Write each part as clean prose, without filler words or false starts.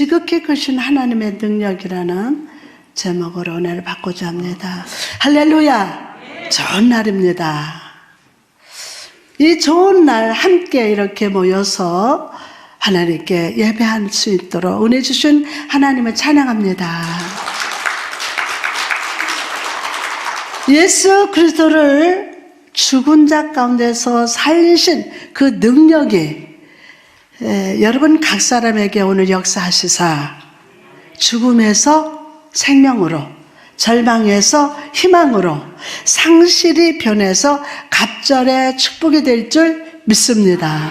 지극히 크신 하나님의 능력이라는 제목으로 오늘 받고자 합니다. 할렐루야! 좋은 날입니다. 이 좋은 날 함께 이렇게 모여서 하나님께 예배할 수 있도록 은혜 주신 하나님을 찬양합니다. 예수 그리스도를 죽은 자 가운데서 살리신 그 능력이 여러분 각 사람에게 오늘 역사하시사 죽음에서 생명으로, 절망에서 희망으로, 상실이 변해서 갑절의 축복이 될 줄 믿습니다.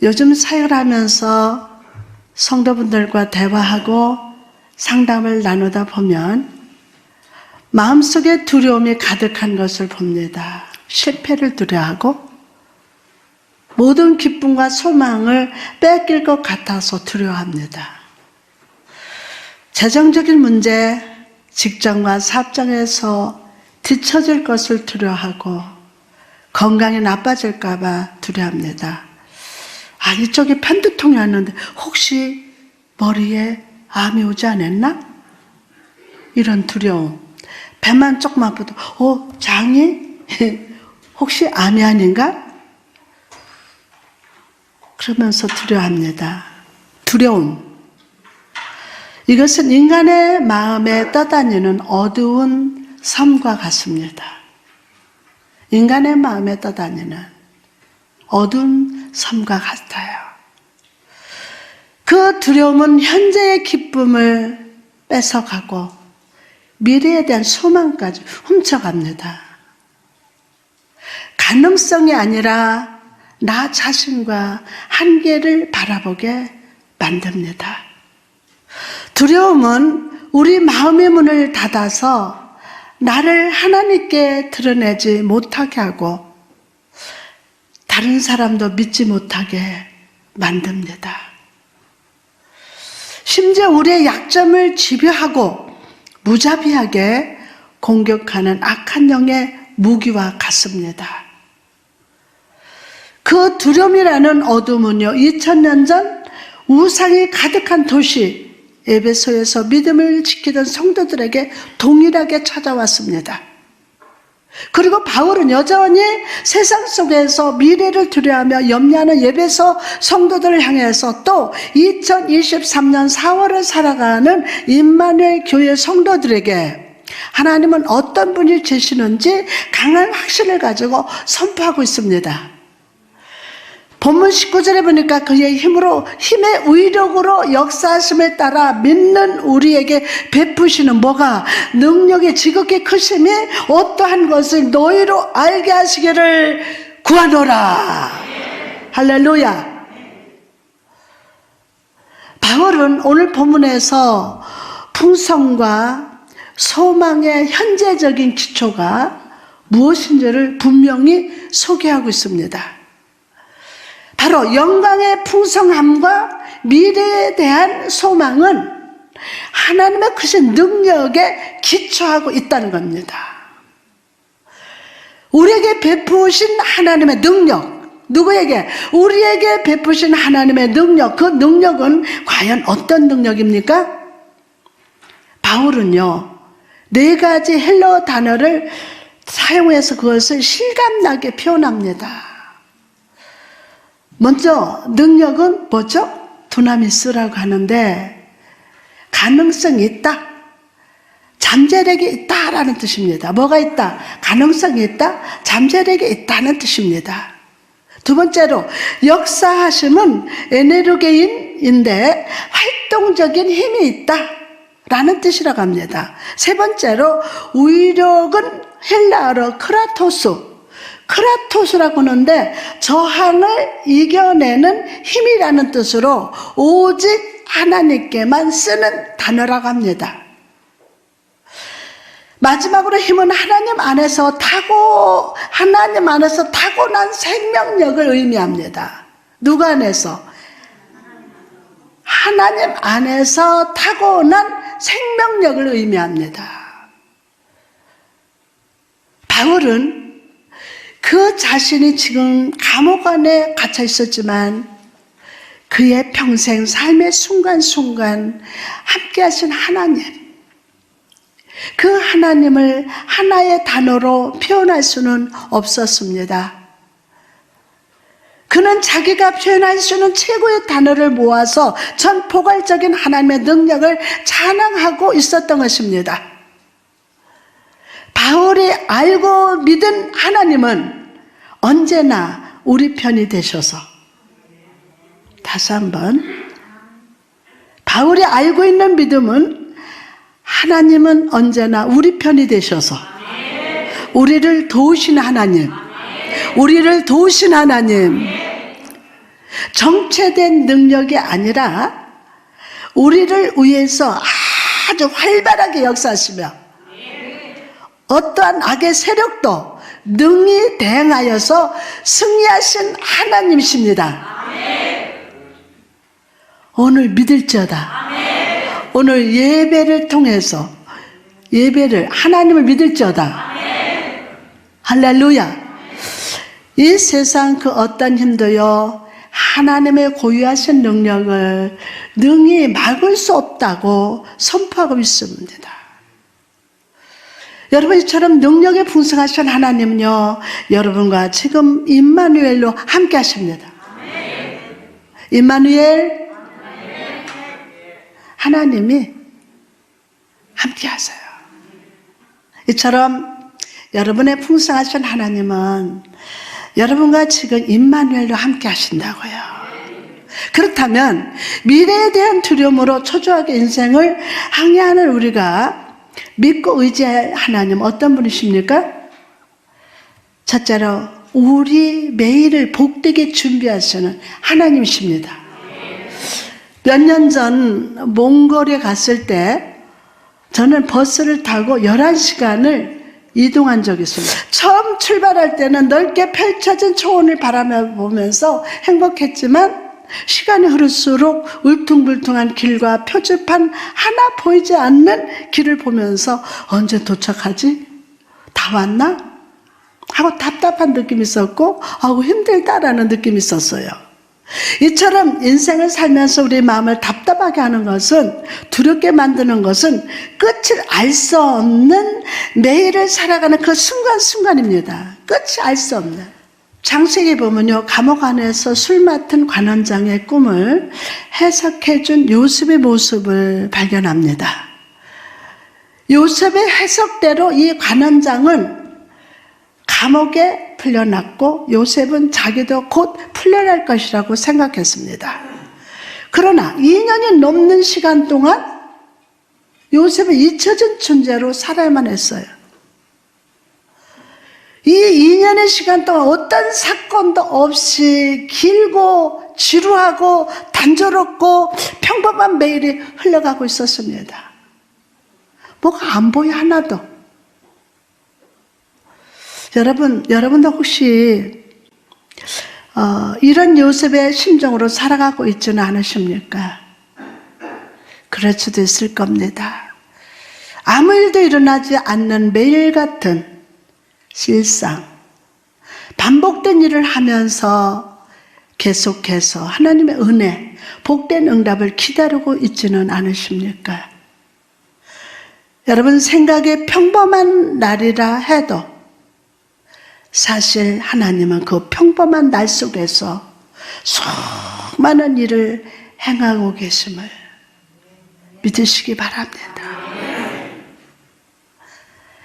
요즘 사역을 하면서 성도분들과 대화하고 상담을 나누다 보면 마음속에 두려움이 가득한 것을 봅니다. 실패를 두려워하고 모든 기쁨과 소망을 뺏길 것 같아서 두려워합니다. 재정적인 문제, 직장과 사업장에서 뒤처질 것을 두려워하고 건강이 나빠질까 봐 두려워합니다. 이쪽에 편두통이 왔는데 혹시 머리에 암이 오지 않았나? 이런 두려움. 배만 조금만 아파도 장이 혹시 암이 아닌가? 그러면서 두려워합니다. 두려움. 이것은 인간의 마음에 떠다니는 어두운 섬과 같습니다. 인간의 마음에 떠다니는 어두운 섬과 같아요. 그 두려움은 현재의 기쁨을 뺏어가고 미래에 대한 소망까지 훔쳐갑니다. 가능성이 아니라 나 자신과 한계를 바라보게 만듭니다. 두려움은 우리 마음의 문을 닫아서 나를 하나님께 드러내지 못하게 하고 다른 사람도 믿지 못하게 만듭니다. 심지어 우리의 약점을 지배하고 무자비하게 공격하는 악한 영의 무기와 같습니다. 그 두려움이라는 어둠은요, 2000년 전 우상이 가득한 도시 에베소에서 믿음을 지키던 성도들에게 동일하게 찾아왔습니다. 그리고 바울은 여전히 세상 속에서 미래를 두려워하며 염려하는 에베소 성도들을 향해서 또 2023년 4월을 살아가는 임마누엘 교회 성도들에게 하나님은 어떤 분이 계시는지 강한 확신을 가지고 선포하고 있습니다. 본문 19절에 보니까 그의 힘의 의력으로 역사하심을 따라 믿는 우리에게 베푸시는 뭐가? 능력의 지극히 크심이 어떠한 것을 너희로 알게 하시기를 구하노라. 할렐루야. 바울은 오늘 본문에서 풍성과 소망의 현재적인 기초가 무엇인지를 분명히 소개하고 있습니다. 바로 영광의 풍성함과 미래에 대한 소망은 하나님의 크신 능력에 기초하고 있다는 겁니다. 우리에게 베푸신 하나님의 능력, 누구에게? 우리에게 베푸신 하나님의 능력, 그 능력은 과연 어떤 능력입니까? 바울은요, 4가지 헬러 단어를 사용해서 그것을 실감나게 표현합니다. 먼저 능력은 뭐죠? 두나미스라고 하는데 가능성이 있다, 잠재력이 있다라는 뜻입니다. 뭐가 있다? 가능성이 있다, 잠재력이 있다는 뜻입니다. 두 번째로 역사하심은 에네르게인인데 활동적인 힘이 있다라는 뜻이라고 합니다. 세 번째로 위력은 헬라어로 크라토스라고 하는데 저항을 이겨내는 힘이라는 뜻으로 오직 하나님께만 쓰는 단어라고 합니다. 마지막으로 힘은 하나님 안에서 타고난 생명력을 의미합니다. 누구 안에서? 하나님 안에서 타고난 생명력을 의미합니다. 바울은 그 자신이 지금 감옥 안에 갇혀 있었지만 그 그의 평생 삶의 순간순간 함께 하신 하나님, 그 하나님을 하나의 단어로 표현할 수는 없었습니다. 그는 자기가 표현할 수 있는 최고의 단어를 모아서 전 포괄적인 하나님의 능력을 찬양하고 있었던 것입니다. 바울이 알고 믿은 하나님은 언제나 우리 편이 되셔서, 다시 한번, 바울이 알고 있는 믿음은 하나님은 언제나 우리 편이 되셔서 우리를 도우신 하나님, 우리를 도우신 하나님, 정체된 능력이 아니라 우리를 위해서 아주 활발하게 역사하시며 어떠한 악의 세력도 능히 대응하여서 승리하신 하나님이십니다. 오늘 믿을지어다. 오늘 예배를 통해서 하나님을 믿을지어다. 할렐루야. 이 세상 그 어떤 힘도요 하나님의 고유하신 능력을 능히 막을 수 없다고 선포하고 있습니다. 여러분, 이처럼 능력에 풍성하신 하나님은요 여러분과 지금 임마누엘로 함께 하십니다. 임마누엘, 하나님이 함께 하세요. 이처럼 여러분의 풍성하신 하나님은 여러분과 지금 임마누엘로 함께 하신다고요. 그렇다면 미래에 대한 두려움으로 초조하게 인생을 항해하는 우리가 믿고 의지할 하나님 어떤 분이십니까? 첫째로 우리 매일을 복되게 준비하시는 하나님이십니다. 몇 년 전 몽골에 갔을 때 저는 버스를 타고 11시간을 이동한 적이 있습니다. 처음 출발할 때는 넓게 펼쳐진 초원을 바라보면서 행복했지만 시간이 흐를수록 울퉁불퉁한 길과 표지판 하나 보이지 않는 길을 보면서 언제 도착하지? 다 왔나? 하고 답답한 느낌이 있었고 하고 힘들다라는 느낌이 있었어요. 이처럼 인생을 살면서 우리 마음을 답답하게 하는 것은, 두렵게 만드는 것은 끝을 알 수 없는 매일을 살아가는 그 순간순간입니다. 끝이 알 수 없는. 창세기 보면요, 감옥 안에서 술 맡은 관원장의 꿈을 해석해준 요셉의 모습을 발견합니다. 요셉의 해석대로 이 관원장은 감옥에 풀려났고 요셉은 자기도 곧 풀려날 것이라고 생각했습니다. 그러나 2년이 넘는 시간 동안 요셉은 잊혀진 존재로 살아야만 했어요. 이 2년의 시간 동안 어떤 사건도 없이 길고 지루하고 단조롭고 평범한 매일이 흘러가고 있었습니다. 뭐가 안 보여 하나도. 여러분도 혹시 이런 요셉의 심정으로 살아가고 있지는 않으십니까? 그럴 수도 있을 겁니다. 아무 일도 일어나지 않는 매일 같은 일상, 반복된 일을 하면서 계속해서 하나님의 은혜, 복된 응답을 기다리고 있지는 않으십니까? 여러분 생각에 평범한 날이라 해도 사실 하나님은 그 평범한 날 속에서 수많은 일을 행하고 계심을 믿으시기 바랍니다.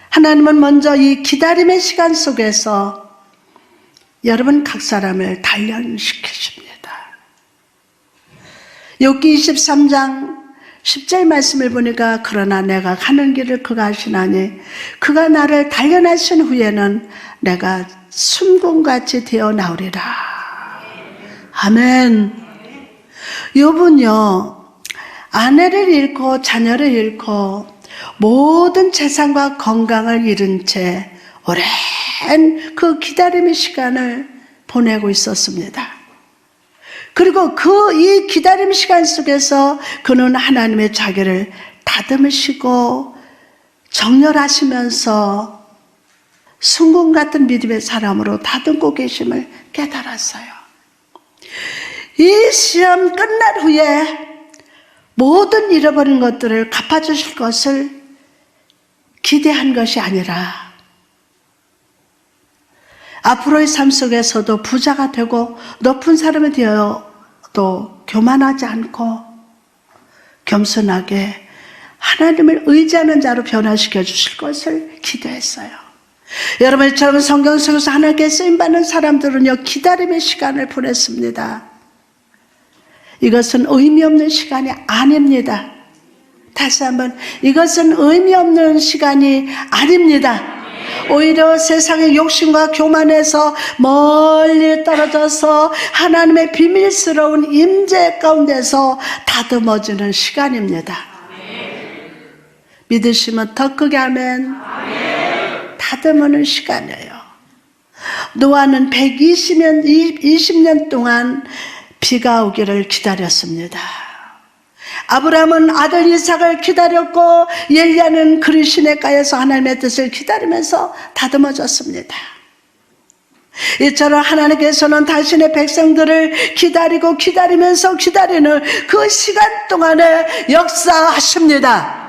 하나님은 먼저 이 기다림의 시간 속에서 여러분 각 사람을 단련시키십니다. 욥기 23장 10절 말씀을 보니까 그러나 내가 가는 길을 그가 아시나니 그가 나를 단련하신 후에는 내가 순금같이 되어 나오리라. 아멘. 욥은요 아내를 잃고 자녀를 잃고 모든 재산과 건강을 잃은 채 오랜 그 기다림의 시간을 보내고 있었습니다. 그리고 이 기다림 시간 속에서 그는 하나님의 자기를 다듬으시고 정렬하시면서 순금 같은 믿음의 사람으로 다듬고 계심을 깨달았어요. 이 시험 끝날 후에 모든 잃어버린 것들을 갚아주실 것을 기대한 것이 아니라 앞으로의 삶 속에서도 부자가 되고 높은 사람이 되어도 교만하지 않고 겸손하게 하나님을 의지하는 자로 변화시켜 주실 것을 기도했어요. 여러분처럼 성경 속에서 하나님께 쓰임받는 사람들은요, 기다림의 시간을 보냈습니다. 이것은 의미 없는 시간이 아닙니다. 다시 한번, 이것은 의미 없는 시간이 아닙니다. 오히려 세상의 욕심과 교만에서 멀리 떨어져서 하나님의 비밀스러운 임재 가운데서 다듬어지는 시간입니다. 믿으시면 더 크게 아멘. 다듬어는 시간이에요. 노아는 120년 동안 비가 오기를 기다렸습니다. 아브라함은 아들 이삭을 기다렸고 엘리야는 그리 시냇가에서 하나님의 뜻을 기다리면서 다듬어졌습니다. 이처럼 하나님께서는 당신의 백성들을 기다리고 기다리면서 기다리는 그 시간 동안에 역사하십니다.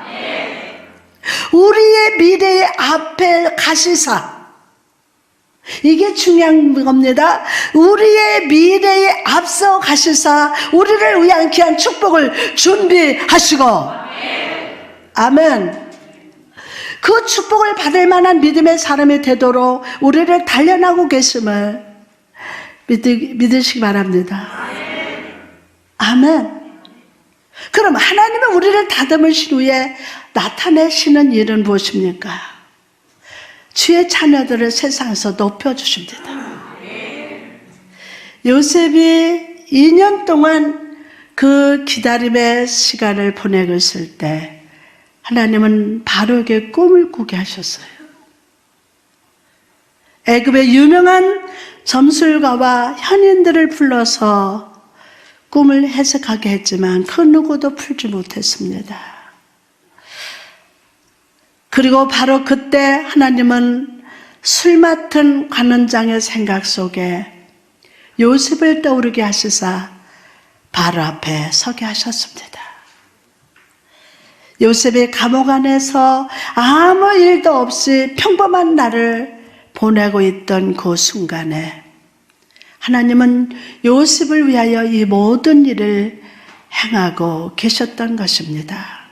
우리의 미래의 앞에 가시사, 이게 중요한 겁니다. 우리의 미래에 앞서 가시사 우리를 위한 귀한 축복을 준비하시고, 아멘. 그 축복을 받을 만한 믿음의 사람이 되도록 우리를 단련하고 계심을 믿으시기 바랍니다. 아멘. 그럼 하나님은 우리를 다듬으신 후에 나타내시는 일은 무엇입니까? 주의 자녀들을 세상에서 높여주십니다. 요셉이 2년 동안 그 기다림의 시간을 보내고 있을 때 하나님은 바로에게 꿈을 꾸게 하셨어요. 애굽의 유명한 점술가와 현인들을 불러서 꿈을 해석하게 했지만 그 누구도 풀지 못했습니다. 그리고 바로 그때 하나님은 술 맡은 관원장의 생각 속에 요셉을 떠오르게 하시사 바로 앞에 서게 하셨습니다. 요셉이 감옥 안에서 아무 일도 없이 평범한 날을 보내고 있던 그 순간에 하나님은 요셉을 위하여 이 모든 일을 행하고 계셨던 것입니다.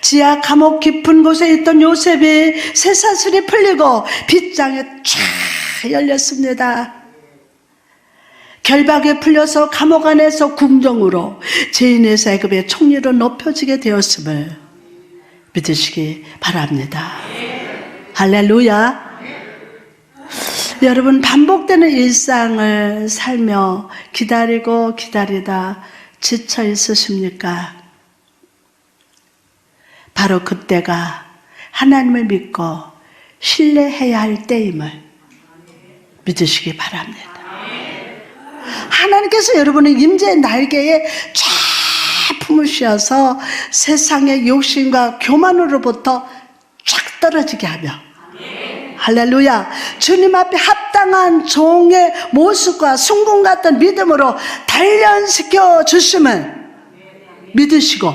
지하 감옥 깊은 곳에 있던 요셉이 쇠사슬이 풀리고 빗장이 쫙 열렸습니다. 결박에 풀려서 감옥 안에서 궁정으로 죄인에서 애굽의 총리로 높여지게 되었음을 믿으시기 바랍니다. 할렐루야. 여러분, 반복되는 일상을 살며 기다리고 기다리다 지쳐 있으십니까? 바로 그때가 하나님을 믿고 신뢰해야 할 때임을 믿으시기 바랍니다. 하나님께서 여러분의 임재의 날개에 쫙 품으셔서 세상의 욕심과 교만으로부터 쫙 떨어지게 하며, 할렐루야, 주님 앞에 합당한 종의 모습과 순금 같은 믿음으로 단련시켜 주심을 믿으시고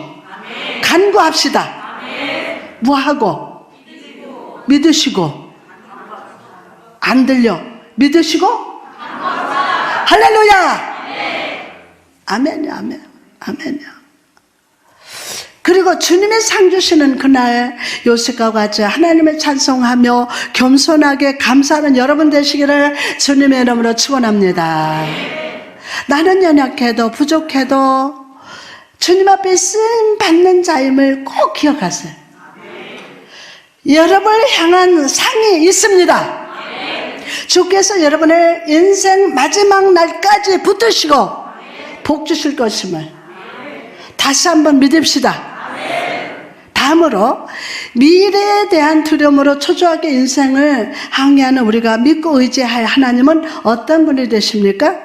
간구합시다. 뭐하고? 믿으시고. 안 들려? 믿으시고? 할렐루야. 아멘이야, 아멘. 아멘이야. 그리고 주님의 상 주시는 그날 요셉과 같이 하나님을 찬송하며 겸손하게 감사하는 여러분 되시기를 주님의 이름으로 축원합니다. 나는 연약해도 부족해도 주님 앞에 쓰임 받는 자임을 꼭 기억하세요. 여러분을 향한 상이 있습니다. 주께서 여러분의 인생 마지막 날까지 붙드시고 복 주실 것임을 다시 한번 믿읍시다. 다음으로 미래에 대한 두려움으로 초조하게 인생을 항해하는 우리가 믿고 의지할 하나님은 어떤 분이 되십니까?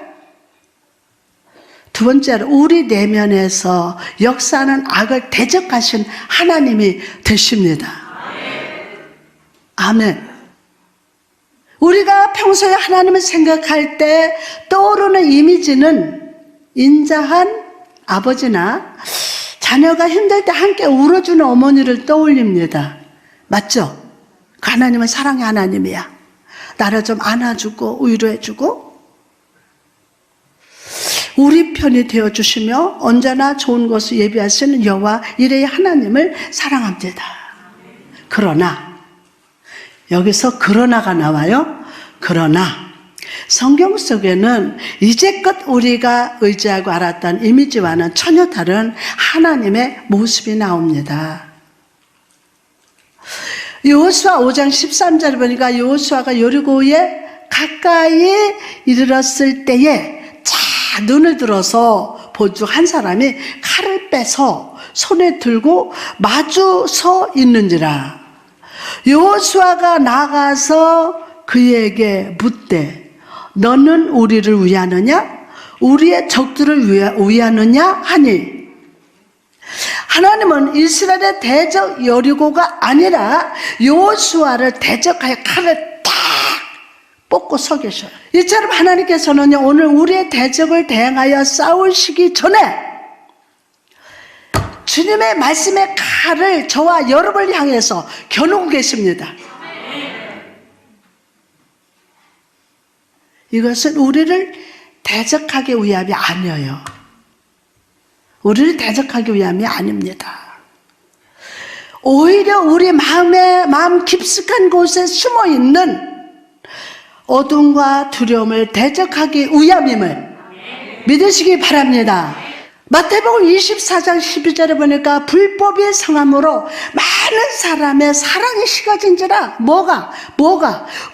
두 번째로 우리 내면에서 역사하는 악을 대적하신 하나님이 되십니다. 아멘. 우리가 평소에 하나님을 생각할 때 떠오르는 이미지는 인자한 아버지나 자녀가 힘들 때 함께 울어주는 어머니를 떠올립니다. 맞죠? 그 하나님은 사랑의 하나님이야. 나를 좀 안아주고 위로해주고 우리 편이 되어주시며 언제나 좋은 것을 예비하시는 여호와 이레의 하나님을 사랑합니다. 그러나 여기서 그러나가 나와요. 그러나 성경 속에는 이제껏 우리가 의지하고 알았던 이미지와는 전혀 다른 하나님의 모습이 나옵니다. 여호수아 5장 13절을 보니까 여호수아가 여리고에 가까이 이르렀을 때에 눈을 들어서 본 중 한 사람이 칼을 빼서 손에 들고 마주 서 있는지라. 여호수아가 나가서 그에게 묻되 너는 우리를 위하느냐 우리의 적들을 위하느냐 하니 하나님은 이스라엘의 대적 여리고가 아니라 여호수아를 대적하여 칼을 딱 뽑고 서 계셔요. 이처럼 하나님께서는요, 오늘 우리의 대적을 대항하여 싸우시기 전에 주님의 말씀의 칼을 저와 여러분을 향해서 겨누고 계십니다. 이것은 우리를 대적하기 위함이 아니에요. 우리를 대적하기 위함이 아닙니다. 오히려 우리 마음 깊숙한 곳에 숨어있는 어둠과 두려움을 대적하기 위함임을 믿으시기 바랍니다. 마태복음 24장 12절에 보니까 불법이 성함으로 많은 사람의 사랑이 식어진지라. 뭐가?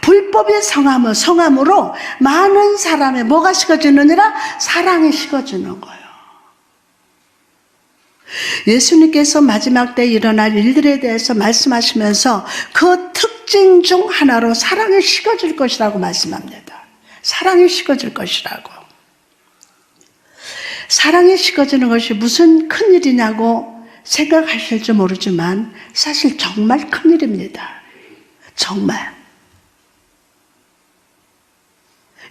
불법이 성함으로 많은 사람의 뭐가 식어지느니라? 사랑이 식어지는 거예요. 예수님께서 마지막 때 일어날 일들에 대해서 말씀하시면서 그 특징 중 하나로 사랑이 식어질 것이라고 말씀합니다. 사랑이 식어질 것이라고. 사랑이 식어지는 것이 무슨 큰일이냐고 생각하실지 모르지만 사실 정말 큰일입니다. 정말.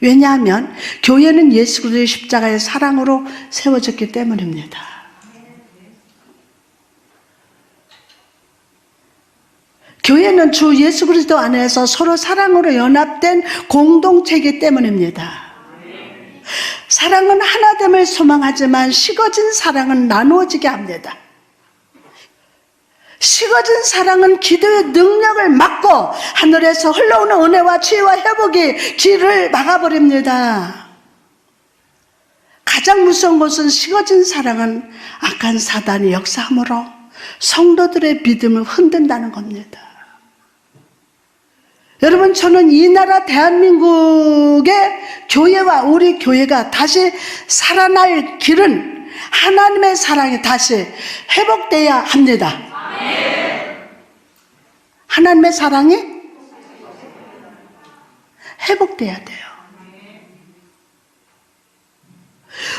왜냐하면 교회는 예수 그리스도의 십자가의 사랑으로 세워졌기 때문입니다. 교회는 주 예수 그리스도 안에서 서로 사랑으로 연합된 공동체이기 때문입니다. 사랑은 하나됨을 소망하지만 식어진 사랑은 나누어지게 합니다. 식어진 사랑은 기도의 능력을 막고 하늘에서 흘러오는 은혜와 지혜와 회복이 길을 막아버립니다. 가장 무서운 것은 식어진 사랑은 악한 사단이 역사함으로 성도들의 믿음을 흔든다는 겁니다. 여러분, 저는 이 나라 대한민국의 교회와 우리 교회가 다시 살아날 길은 하나님의 사랑이 다시 회복돼야 합니다. 하나님의 사랑이 회복돼야 돼요.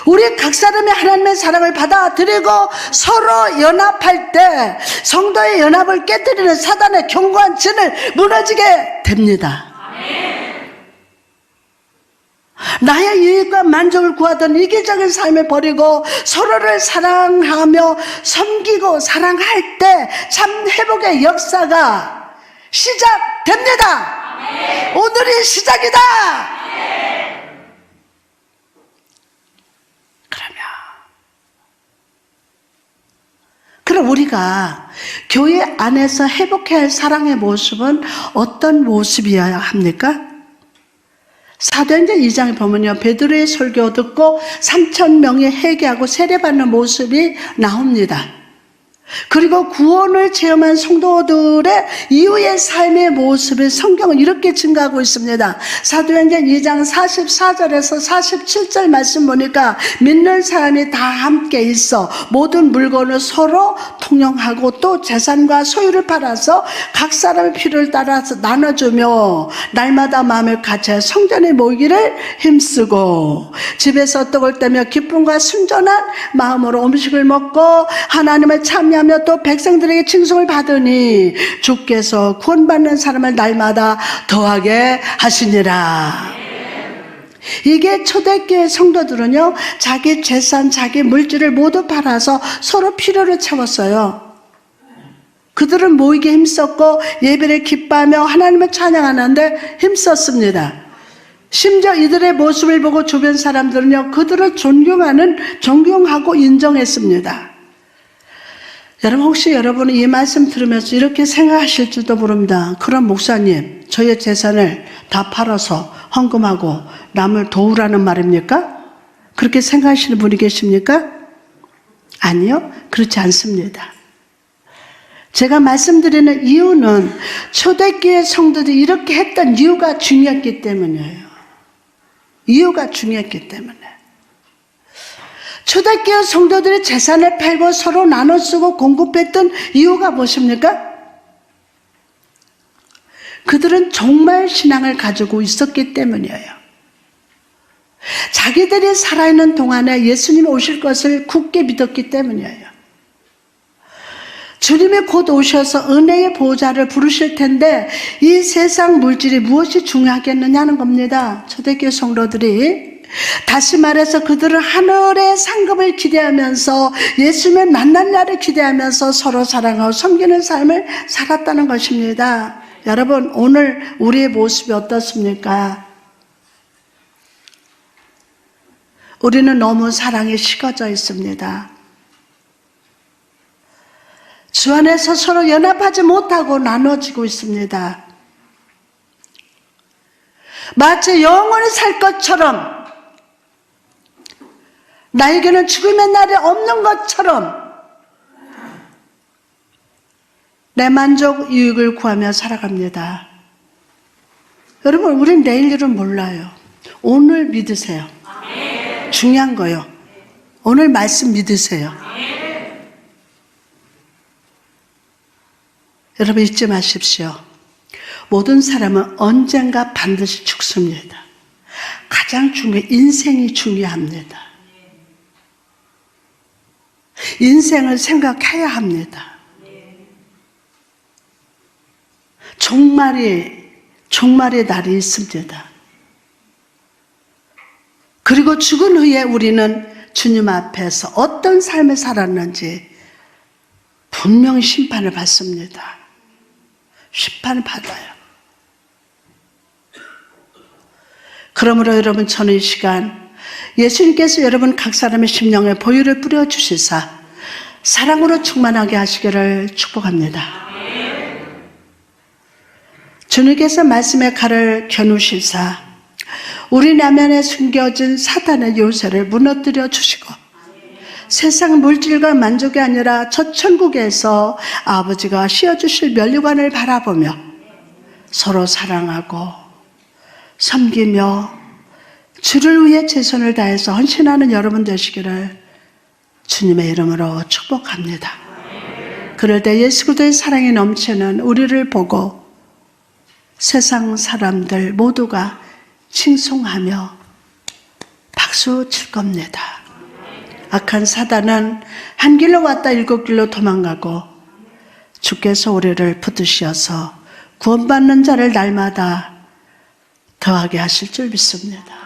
우리 각 사람이 하나님의 사랑을 받아들이고 서로 연합할 때 성도의 연합을 깨뜨리는 사단의 견고한 진을 무너지게 됩니다. 나의 유익과 만족을 구하던 이기적인 삶을 버리고 서로를 사랑하며 섬기고 사랑할 때 참 회복의 역사가 시작됩니다. 오늘이 시작이다. 그럼 우리가 교회 안에서 회복해야 할 사랑의 모습은 어떤 모습이어야 합니까? 사도행전 2장에 보면요, 베드로의 설교 듣고 3,000명이 회개하고 세례받는 모습이 나옵니다. 그리고 구원을 체험한 성도들의 이후의 삶의 모습을 성경은 이렇게 증가하고 있습니다. 사도행전 2장 44절에서 47절 말씀 보니까 믿는 사람이 다 함께 있어 모든 물건을 서로 통용하고 또 재산과 소유를 팔아서 각 사람의 필요를 따라서 나눠주며 날마다 마음을 같이 성전에 모이기를 힘쓰고 집에서 떡을 떼며 기쁨과 순전한 마음으로 음식을 먹고 하나님을 찬미하며 찬양하며 또 백성들에게 칭송을 받으니 주께서 구원받는 사람을 날마다 더하게 하시니라. 이게 초대교회 성도들은요, 자기 재산, 자기 물질을 모두 팔아서 서로 필요를 채웠어요. 그들은 모이게 힘썼고 예배를 기뻐하며 하나님을 찬양하는데 힘썼습니다. 심지어 이들의 모습을 보고 주변 사람들은요, 그들을 존경하고 인정했습니다. 여러분, 혹시 여러분은 이 말씀 들으면서 이렇게 생각하실지도 모릅니다. 그럼 목사님, 저의 재산을 다 팔아서 헌금하고 남을 도우라는 말입니까? 그렇게 생각하시는 분이 계십니까? 아니요, 그렇지 않습니다. 제가 말씀드리는 이유는 초대교회 성도들이 이렇게 했던 이유가 중요했기 때문이에요. 이유가 중요했기 때문에. 초대교회 성도들이 재산을 팔고 서로 나눠 쓰고 공급했던 이유가 무엇입니까? 그들은 정말 신앙을 가지고 있었기 때문이에요. 자기들이 살아있는 동안에 예수님이 오실 것을 굳게 믿었기 때문이에요. 주님이 곧 오셔서 은혜의 보호자를 부르실 텐데 이 세상 물질이 무엇이 중요하겠느냐는 겁니다. 초대교회 성도들이. 다시 말해서 그들은 하늘의 상급을 기대하면서 예수님을 만난 날을 기대하면서 서로 사랑하고 섬기는 삶을 살았다는 것입니다. 여러분, 오늘 우리의 모습이 어떻습니까? 우리는 너무 사랑에 식어져 있습니다. 주 안에서 서로 연합하지 못하고 나눠지고 있습니다. 마치 영원히 살 것처럼, 나에게는 죽음의 날이 없는 것처럼 내 만족 유익을 구하며 살아갑니다. 여러분, 우린 내일 일은 몰라요. 오늘 믿으세요. 중요한 거요. 오늘 말씀 믿으세요. 여러분, 잊지 마십시오. 모든 사람은 언젠가 반드시 죽습니다. 가장 인생이 중요합니다. 인생을 생각해야 합니다. 종말의 날이 있습니다. 그리고 죽은 후에 우리는 주님 앞에서 어떤 삶을 살았는지 분명히 심판을 받습니다. 심판을 받아요. 그러므로 여러분, 저는 이 시간 예수님께서 여러분 각 사람의 심령에 보혈을 뿌려주시사 사랑으로 충만하게 하시기를 축복합니다. 주님께서 말씀의 칼을 겨누시사 우리 내면에 숨겨진 사탄의 요새를 무너뜨려 주시고 세상 물질과 만족이 아니라 저 천국에서 아버지가 씌워주실 면류관을 바라보며 서로 사랑하고 섬기며 주를 위해 최선을 다해서 헌신하는 여러분 되시기를 주님의 이름으로 축복합니다. 그럴 때 예수 그리스도의 사랑이 넘치는 우리를 보고 세상 사람들 모두가 칭송하며 박수 칠 겁니다. 악한 사단은 한 길로 왔다 일곱 길로 도망가고 주께서 우리를 붙드셔서 구원받는 자를 날마다 더하게 하실 줄 믿습니다.